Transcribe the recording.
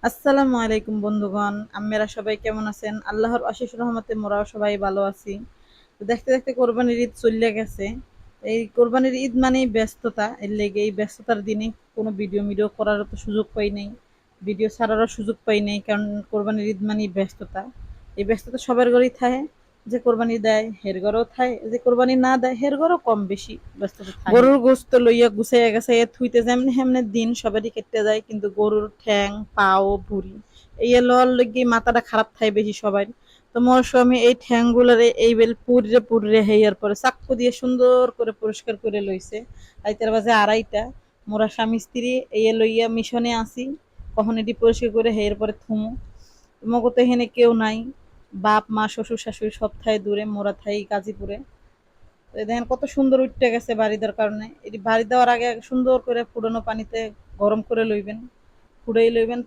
আসসালামু আলাইকুম বন্ধুগণ, আপনারা সবাই কেমন আছেন? আল্লাহর অশেষ রহমতে মোরাও সবাই ভালো আছি। তো দেখতে দেখতে কোরবানির ঈদ চলে গেছে। এই কোরবানির ঈদ মানেই ব্যস্ততা, এর লেগে এই ব্যস্ততার দিনে কোনো ভিডিও করারও তো সুযোগ পাই নাই, ভিডিও ছাড়ারও সুযোগ পাই নাই, কারণ কোরবানির ঈদ মানেই ব্যস্ততা। এই ব্যস্ততা সবার ঘরেই থাকে। যে কোরবানি দেয় হের ঘরেও থাকে, যে কোরবানি না দেয় হের ঘরেও কম বেশি ব্যস্ততা থাকে। গরুর গোস্ত লইয়া গুছাইয়া গেছে থুইতে যেমনি হেমনে দিন সবারই কেটে যায়, কিন্তু গরুর ঠ্যাং পাও ভুড়ি এই লওয়ার লগে মাথাটা খারাপ থাকে বেশি সবাই। তো মোর স্বামী এই ঠ্যাংগুলারে এই বেল পুড়রে পুড়রে হেয়ার পরে চাক্কু দিয়ে সুন্দর করে পরিষ্কার করে লইছে। আইতার বাজে 2:30। মোরা স্বামী স্ত্রী এই লইয়া মিশনে আসি, কখন এটি পরিষ্কার করে হেয়ার পরে থুমু। মগো তো এখানে কেউ নাই, বাপ মা শ্বশুর শাশুড়ি সব থাই দূরে, মোরা থাই গাজীপুরে। তো দেখেন কত সুন্দর উঠতে গেছে বাড়ি দেওয়ার কারণে। এটি বাড়ি দেওয়ার আগে সুন্দর করে ফুটানো পানিতে গরম করে লইবেন, ফুটাই লইবেন,